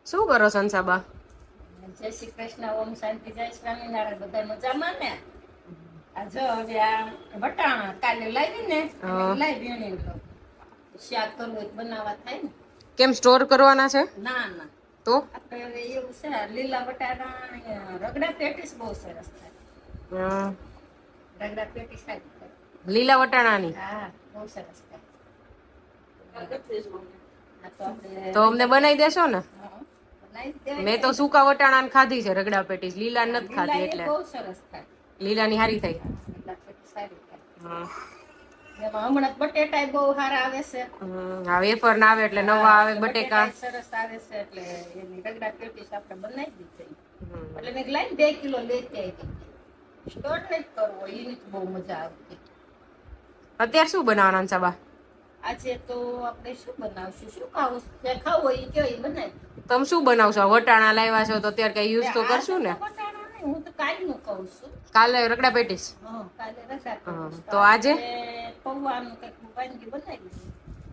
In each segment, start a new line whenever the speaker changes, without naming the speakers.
શું કરો સંસાબા?
જય શ્રી કૃષ્ણ, ઓમ શાંતિ, જય સ્વામિનારાયણ. બધા મજામાં ને? આ જો હવે આ વટાણા કાલે લાવી ને લાવી એની શાક કરવું બનાવવા થાય ને.
કેમ સ્ટોર કરવાના છે?
ના ના,
તો
આપણે હવે એવું છે, લીલા વટાણા રગડા પેટીસ બહુ સરસ થાય. રગડા પેટીસ થાય
લીલા વટાણાની.
હા, બહુ સરસ થાય.
તો અમને બનાવી દેશો ને? મેં તો સૂકા વટાણા ખાધી છે રગડા પેટીસ, લીલા નથી ખાધી એટલે.
બહુ સરસ થાય.
લીલાની હારી થઈ. હા,
એમાં હમણાં બટેટા બહુ સારા આવે છે.
હા, વેફર ના આવે એટલે નવા આવે બટેકા.
સરસ આવે છે એટલે એની રગડા પેટીસ આપણે બનાવી દીધી. એટલે મેં લાઈન 2 કિલો લેતી આવી. સ્ટોર નહીં કરવો, એની બહુ મજા આવતી.
અત્યારે શું બનાવવાનું સાબા?
આજે તો આપણે શું બનાવશું? શું ખાવું? જે ખાવું હોય એ કયો એ બનાવી.
તમે શું બનાવશો? વટાણા લાવ્યા છો તો અત્યારે કઈ યુઝ તો કરશું ને?
હું તો કાલનું કહું છું.
કાલે રગડા પેટીસ.
હા, કાલે રગડા પેટીસ.
તો આજે
પૌવાનું કંઈક વાનગી બનાવી.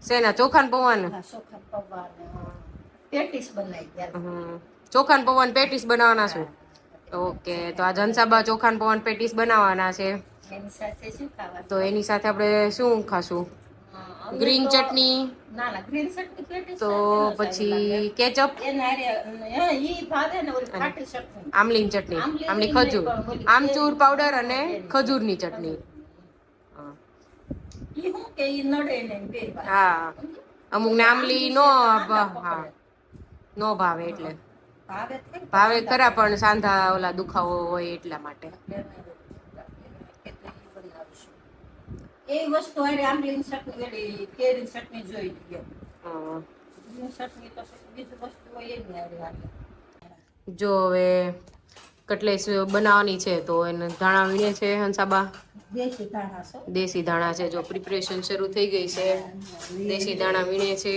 શેના? ચોખા પૌવાનું?
હા, ચોખા પૌવાનું પેટીસ બનાવી.
ચોખા પૌવાન પેટીસ બનાવવાના છું. ઓકે, તો આ જનસાબા ચોખા પૌવાન પેટીસ બનાવવાના છે.
એની સાથે શું ખાવાનું?
તો એની સાથે આપણે શું ખાશું? ગ્રીન ચટણી.
ના ના, ગ્રીન ચટણી પેટીસ
તો પછી કેચઅપ, આમલીની ચટણી, આમલી ખજૂર, આમચૂર પાવડર અને ખજૂરની ચટણી. હા, અમુક ને આમલી નો ભાવે એટલે ભાવે ખરા, પણ સાંધા ઓલા દુખાવો હોય એટલા માટે.
એ વસ્તુ આમલીની ચટણી, કેરીની ચટણી જોઈ ગયો. ચટણી તો બીજું વસ્તુ હોય નહીં.
જો હવે કટલેસ બનાવવાની છે તો એને ધાણા વીણે છે હંસાબા. દેશી ધાણા છે. જો પ્રિપરેશન શરૂ થઈ ગઈ છે. દેશી ધાણા વીણે છે.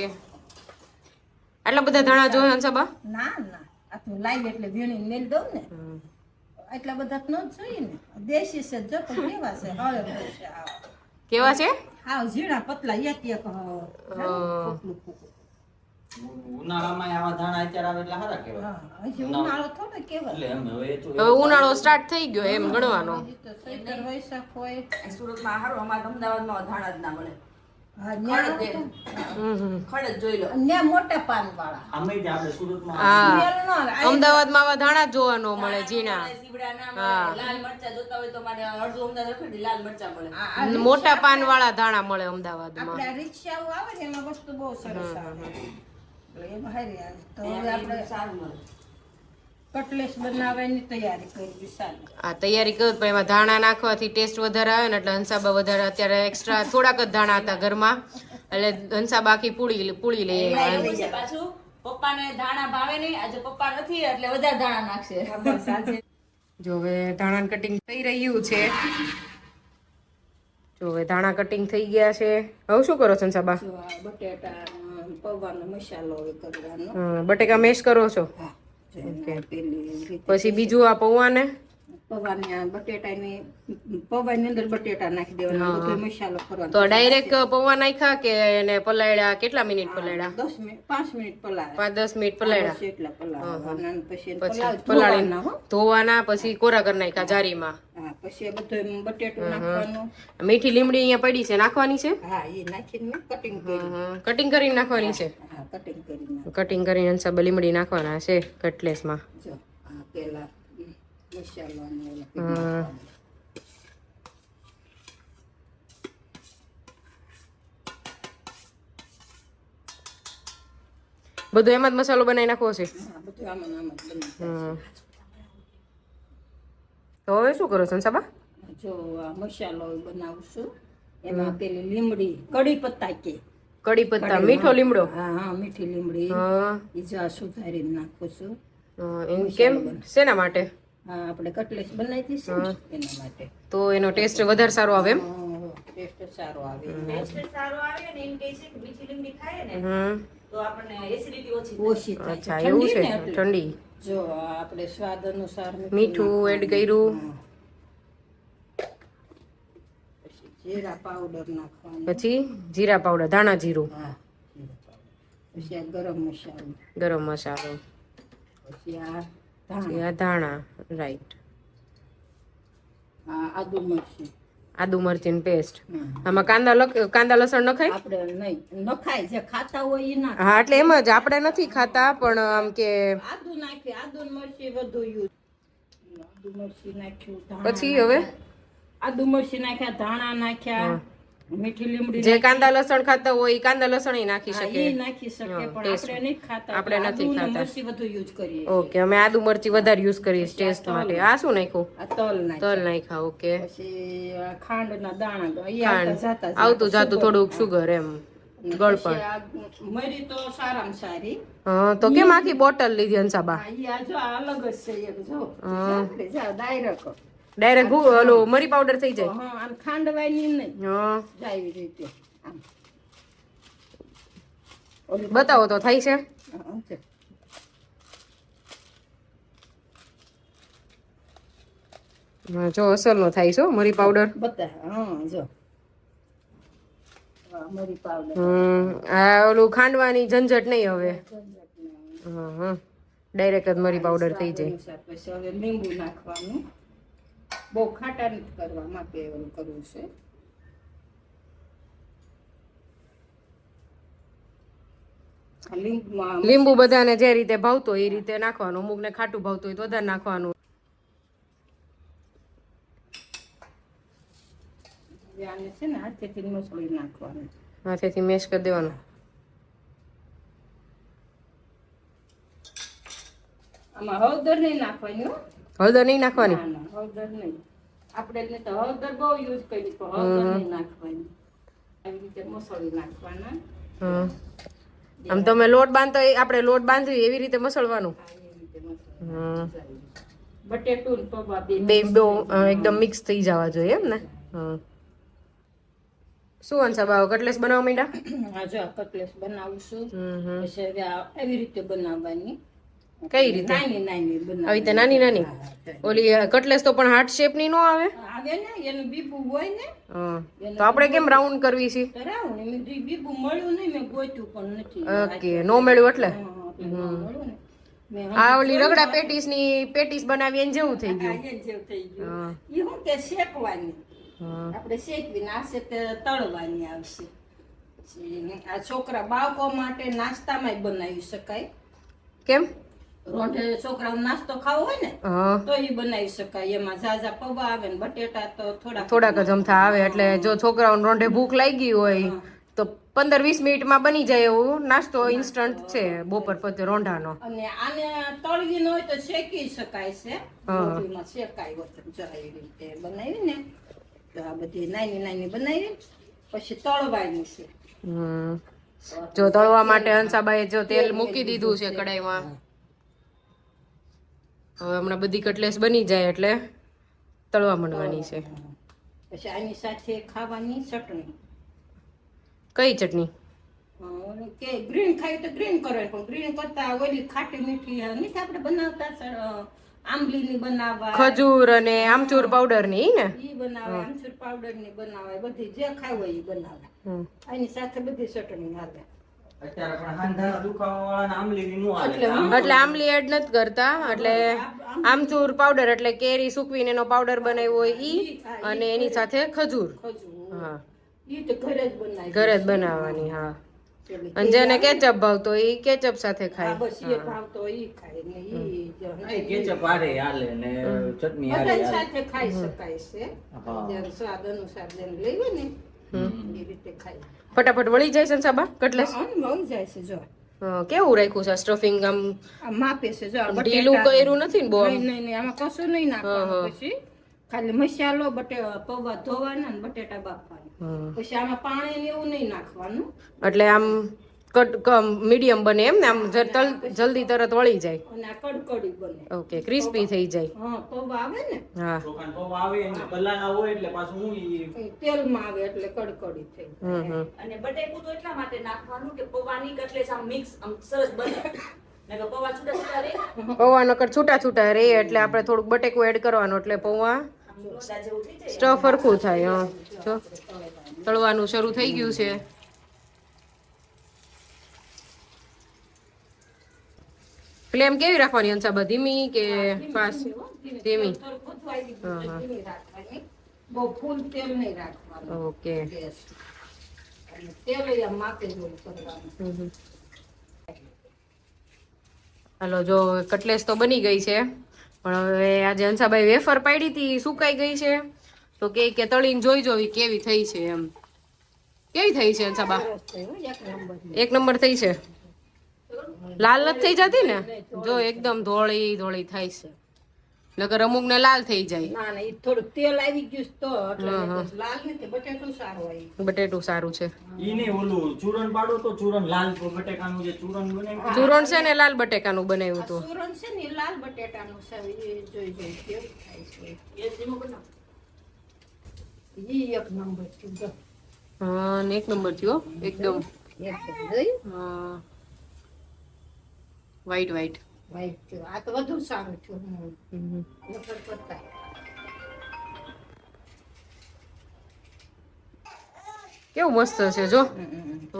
આટલા બધા ધાણા જોઈએ હંસાબા?
ના ના, આ તો લાવી એટલે વીણી મેલ દઉં ને. એટલા બધા ન જોઈએ ને. દેશી છે, જો તો કેવા છે, હળે છે.
કેવા છે?
હા, ઝીણા પતલા એક એક.
ઉનાળામાં આવા ધાણા અત્યારે આવે એટલે સારા કહેવાય.
ઉનાળો થોડો કેવાય.
હવે ઉનાળો સ્ટાર્ટ થઈ ગયો એમ ગણવાનો.
વૈશાખ હોય.
સુરતમાં હારું, અમારા અમદાવાદમાં ધાણા જ ના મળે. ખડ જોઈ લો.
મોટા પાન વાળા.
અમે જ આપણે સુરતમાં
અમદાવાદમાં આવા ધાણા જોવા ન મળે, ઝીણા.
લાલ મરચા જોતા હોય તો મારે અડધું અમદાવાદ રખડી લાલ મરચા મળે.
મોટા પાન વાળા ધાણા મળે અમદાવાદમાં.
આપણે રિક્ષાઓ આવે ને એમાં વસ્તુ બહુ સરસ આવે. એમાં હારી આવે તો હવે આપણે
સારું મળે.
કટલેસ બનાવવાની તૈયારી કરવી સારી.
આ તૈયારી કર, પણ એમાં ધાણા નાખવાથી ટેસ્ટ વધારે આવે ને, એટલે હંસાબા વધારે અત્યારે એક્સ્ટ્રા થોડાક જ ધાણા હતા ઘરમાં, એટલે હંસાબા આખી પૂળી લઈએ.
પાછું પપ્પાને ધાણા ભાવે નહીં, આજે પપ્પા નથી એટલે વધારે ધાણા નાખશે.
જો હવે ધાણા કટિંગ થઈ રહ્યું છે. જો હવે ધાણા કટિંગ થઈ ગયા છે. હવે શું કરો છો હંસાબા?
બટેટા પૌવાનો મસાલો કરવાનો.
બટેકા મેશ કરો છો? પછી બીજું આ પૌવાને
પૌવાની અંદર બટેટા નાખી દેવાના, બધો મસાલો કરવાનો.
તો ડાયરેક્ટ પૌવા નાખ્યા કે એને પલાળ્યા? કેટલા મિનિટ પલાળ્યા?
5 મિનિટ પલાળ્યા.
5-10 મિનિટ પલાળ્યા.
એટલા પલાળવાના. પછી
પલાળીને ધોવાના, પછી કોરા કરી નાખ્યા જારીમાં.
પછી બધું બટેટું નાખવાનું.
મીઠી લીમડી અહીંયા પડી છે, નાખવાની છે?
હા, એ નાખીને કટિંગ કરી.
કટિંગ કરીને નાખવાની છે?
હા, કટિંગ કરીને.
કટિંગ કરીને હંસાબા લીમડી નાખવાના છે કટલેસમાં.
જો આ પેલા મસાલો ને
બધું એમાં જ મસાલો બનાવી નાખવો છે?
બધું આમાં જ.
તો હવે શું કરો છો હંસાબા?
જો આ મસાલો બનાવશું. એમાં પેલી લીમડી, કડી પત્તા કે
કડી પત્તા, મીઠો લીમડો.
હા, મીઠી લીમડી એ જો સુધારીને નાખું છું.
કેમ? શેના માટે?
હા, આપણે કટલેસ બનાવી દઈશું એના માટે.
તો એનો ટેસ્ટ વધારે સારો આવે એમ?
ટેસ્ટ સારો આવે.
ટેસ્ટ સારો આવે ને, એમ કહે છે કે મીઠી લીમડી ખાય ને તો આપણને એસિડિટી ઓછી થાય.
અચ્છા, એવું છે. ઠંડી.
જો આપણે સ્વાદ અનુસાર
મીઠું એડ કર્યું.
જીરા પાવડર નાખવાનું.
પછી જીરા પાવડર, ધાણા જીરું.
હા, પછી ગરમ મસાલો.
ગરમ મસાલો.
પછી આ
પછી આ ધાણા રાઈટ,
આદુ મરચું.
આદુ મરચીની પેસ્ટ. આમાં કાંદા લસણ નખાય?
આપણે નહીં નખાય, જે ખાતા હોય એ નાખે.
હા એટલે એમ જ, આપણે નથી ખાતા પણ આમ કે
આદુ નાખી, આદુ ને મરચી વધુ યુઝ. આદુ મરચી નાખ્યું,
પછી હવે
આદુ મરચી નાખ્યા, ધાણા નાખ્યા, મીઠી લીમડી
જે કાંદા લસણ ખાતા હોય ઈ કાંદા લસણ નાખી શકે.
એ નાખી શકે, પણ આપણે નહીં ખાતા.
આપણે નથી
આદુ ને
ખાતા.
મરચી વધુ યુઝ કરીએ.
ઓકે, અમે આદુ મરચી વધારે યુઝ કરીએ ટેસ્ટ માટે. આ શું નાખ્યું?
આ તલ નાખ્યા.
તલ નાખ્યા. ઓકે,
પછી આ ખાંડના દાણા એ
ખાંડ
આવતા
આવતું જાતું થોડુંક સુગર એમ ગળપણ.
મરી તો સારામાં સારી.
હા તો કેમ આખી બોટલ લીધી હંસાબા?
આ જો આ અલગ જ છે એક, જો આપણે જાવ ડાયરેક્ટ.
ડાયરેક્ટ ઓલો મરી પાવડર થઈ જાય?
હા, આમ ખાંડવાની નહીં
હા
જાય રીતે આમ.
બતાવો તો થાય છે.
આમ છે.
હા, જો અસલ નો થાય છે હો, મરી પાવડર.
બતા હા જો મરી પાવડર.
આ ઓલું ખાંડવાની ઝંઝટ નહીં હવે. હા હા, ડાયરેક્ટ જ મરી પાવડર થઈ જાય.
પછી હવે લીંબુ નાખવાનું. બહુ ખાટા નથી કરવા માટે એવું કરવું છે.
લીંબુ બધાને જે રીતે ભાવતો એ રીતે નાખવાનું. અમુક ને ખાટું ભાવતું હોય તો વધારે નાખવાનું.
આને છે ને હાથેથી મસળી નાખવાનું.
હાથેથી મેશ કરી દેવાનું.
આમાં હળદર નહીં નાખવાની હો.
હળદર નહીં નાખવાની?
ના ના, હળદર નહીં. આપણે એટલે તો હળદર બહુ યુઝ કરી, પણ હળદર નહીં નાખવાની. આવી રીતે મસળી નાખવાના.
હા, આમ તમે લોટ બાંધતો આપણે લોટ બાંધવી એવી રીતે મસળવાનું.
એવી રીતે મસળી. બટેટું ને પૌવા બે
એકદમ મિક્સ થઈ જવા જોઈએ એમ ને? હા. શું હંસાબા કટલેસ બનાવવા માંડ્યા?
હા જો કટલેસ બનાવું છું. પછી હવે એવી રીતે બનાવવાની.
કઈ રીતે?
નાની નાની
આવી
બનાવવાની.
રીતે નાની નાની? ઓલી કટલેસ તો પણ હાર્ટ શેપ ની નો આવે?
આવે ને, એનું બીબું હોય ને.
હા, તો આપણે કેમ રાઉન્ડ કરવી છે?
કરાવું ને, મેં બીબું મળ્યું નહીં, મેં ગોત્યું પણ નથી.
ઓકે, નો મળ્યું એટલે?
હા, એટલે ન મળ્યું ને. મેં
આ ઓલી રગડા પેટીસ બનાવી એને જેવું થઈ ગયું.
આ જેવું થઈ ગયું. એ શું કે શેકવાની.
હા.
આપણે શેકવીને આશે તે તળવાની આવશે. પછી આ છોકરા બાળકો માટે નાસ્તામાં બનાવી શકાય.
કેમ?
રોંઢે છોકરાઓ નાસ્તો ખાવો હોય ને
હા,
તો એ બનાવી શકાય. એમાં ઝાઝા પૌવા આવે ને બટેટા તો
થોડાક જ અમથા આવે. એટલે જો છોકરાઓને રોંઢે ભૂખ લાગી હોય તો 15-20 મિનિટમાં બની જાય એવું નાસ્તો ઇન્સ્ટન્ટ છે બપોર પછી રોંઢાનો.
અને આને તળવી ન હોય તો શેકી શકાય છે. રોટલીમાં શેકાય હોય જો એવી રીતે બનાવી ને તો આ બધી નાની નાની બનાવી પછી તળવાની છે.
જો તળવા માટે હંસાબાએ જો તેલ મૂકી દીધું છે કડાઈમાં. હવે હમણાં બધી કટલેસ બની જાય એટલે તળવા માંડવાની છે.
પછી આની સાથે ખાવાની ચટણી.
કઈ ચટણી?
કે ગ્રીન ખાય તો ગ્રીન કરે, પણ ગ્રીન કરતા ઓલી ખાટી મીઠી નથી આપણે બનાવતા આંબલીની બનાવવા,
ખજૂર અને આમચૂર પાવડર ની ને
ઈ બનાવે, આમચૂર પાવડર ની બનાવે, બધી જે ખાવ હોય ઈ બનાવે. આની સાથે બધી ચટણી હાલે.
અત્યારે પણ હાંધાના દુખાવાવાળાને આંબલીની નો હાલે.
એટલે આમલી એડ નથી કરતા. એટલે આમચૂર પાવડર એટલે કેરી સૂકવીને એનો પાવડર બનાવ્યો હોય ઈ, અને એની સાથે ખજૂર. હા,
ઈ તો ઘરે જ બનાવી.
ઘરે જ બનાવવાની. હા, અને જેને કેચઅપ ભાવતો ઈ કેચઅપ સાથે ખાય.
બસ એ ભાવતો ઈ ખાય ને ઈ
કેચપ હારે હાલે ને ચટણી હારે
બધા
હાલે.
સાથે ખાઈ શકાય છે. જેમ સ્વાદ અનુસાર જેમ લઈએ ને એ રીતે ખાય.
ફટાફટ વળી જાય સંસાબા કટલેસ?
મળી જાય છે. જો
કેવું રાખ્યું છે સ્ટફિંગ? આમ
આ માપે છે. જો
ઢીલું કર્યું નથી ને બહુ?
નહીં આમાં કશું નહીં નાખવાનું. પછી ખાલી મસાલો પૌવા ધોવાના ને બટેટા બાફવાના. પછી આમાં પાણી ને એવું નહીં નાખવાનું.
એટલે આમ મીડિયમ બને એમ ને? આમ જલ્દી તરત વળી જાય
અને આ કડકડી બને.
ઓકે, ક્રિસ્પી થઈ જાય.
હા, પૌવા આવે ને
હા,
ચોખાના પૌવા આવે ને કલાના હોય એટલે પાછું હું ઈ
તેલમાં આવે એટલે કડકડી થઈ જાય.
અને બટેકું તો એટલા માટે નાખવાનું કે પૌવાની કટલેસ આમ મિક્સ આમ સરસ બને. નકર પૌવા છૂટા છૂટા રહે.
પૌવા નકર છૂટા છૂટા રે એટલે આપણે થોડુંક બટેકું એડ કરવાનું એટલે પૌવા
આમ લોચા જેવું થઈ જાય.
સ્ટફ હરખું થાય. હા, જો તળવાનું શરૂ થઈ ગયું છે. ફ્લેમ કેવી રાખવાની અંસાબા, ધીમી કે ફાસ્ટ? ધીમી.
થોડું ભૂતવાઈ દીધું
હા,
એટલે
હા.
ધીમી રાખવાની. બહુ ફૂલ તેલ નહીં રાખવાનું
ઓકે.
ગેસ. અને તેલ અહીંયા માપે જેવું કરવાનું.
હાલો, જો કટલેસ તો બની ગઈ છે, પણ હવે આજે હંસાભાઈ વેફર પાડી હતી, સુકાઈ ગઈ છે, તો કે તળીને જોઈ કેવી થઈ છે એમ. કેવી થઈ છે હંસાબા?
સરસ થયું, એક નંબર.
એક નંબર થઈ છે. લાલ નથી થઈ જતી ને? જો એકદમ ધોળી ધોળી થાય છે, નકર અમુક ને લાલ થઈ જાય.
ના ના, ઈ થોડુંક તેલ આવી ગયું છે તો એટલે
હા, હા.
નહીં તો લાલ નથી, બટેટું સારું આવ્યું.
બટેટું સારું છે.
ઈ નહીં ઓલું ચૂરણ પાડો તો ચૂરણ લાલ બટેકાનું જે ચૂરણ બને ને
ચૂરણ છે ને લાલ બટેકાનું બનાવ્યું
આ
હતું.
સુરણ છે ને ઈ લાલ બટેટાનું છે, ઈ જોઈ કેવું થાય છે.
એ ધીમું બનાવો.
ઈ એક નંબર થયું જો.
હા, ને એક નંબર થયો એકદમ.
એકદમ જોયું?
હા, વ્હાઈટ વ્હાઈટ.
વ્હાઈટ થયું. આ તો વધુ સારું થયું. નકર કરતા.
કેવું મસ્ત છે જો,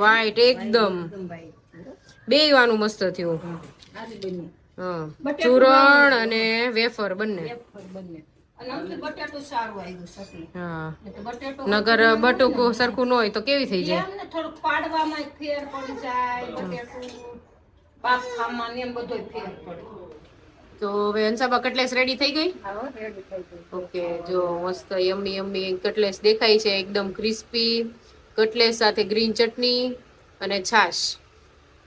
વ્હાઈટ એકદમ.
ભાઈ
બેયવાનું મસ્ત થયું.
આજે બન્યું.
હા, ચૂરણ અને વેફર બંને.
વેફર બંને. અને આમથી બટેટું સારું આવ્યું છે એટલે.
હા,
નહીં તો બટેટું
નગર બટુકું સરખું ન હોય તો કેવી થઈ જાય.
એમને થોડુંક પાડવામાં ફેર પડી જાય, બટેટું બાફવામાં ને એમ બધોય ફેર પડે.
તો હવે હંસાબા કટલેસ રેડી થઈ ગઈ.
હા, રેડી થઈ ગયું.
ઓકે, જો મસ્ત યમ્મી યમ્મી કટલેસ દેખાય છે, એકદમ ક્રિસ્પી કટલેસ સાથે ગ્રીન ચટણી અને છાશ.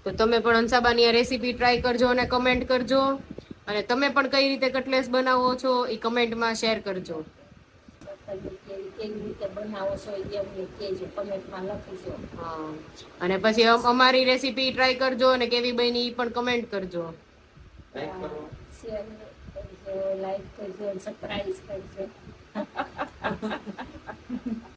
તો તમે પણ હંસાબાની આ રેસીપી ટ્રાય કરજો અને કમેન્ટ કરજો, અને તમે પણ કઈ રીતે કટલેસ બનાવો છો એ કમેન્ટમાં શેર કરજો.
કેવી રીતે બનાવો છો એ અમને કહેજો, કમેન્ટમાં લખજો.
હા, અને પછી અમારી રેસીપી ટ્રાય કરજો અને કેવી બની ઈ પણ કમેન્ટ કરજો.
લાઈક કરો.
શેર કરજો, લાઈક કરજો, સબસ્ક્રાઇબ કરજો.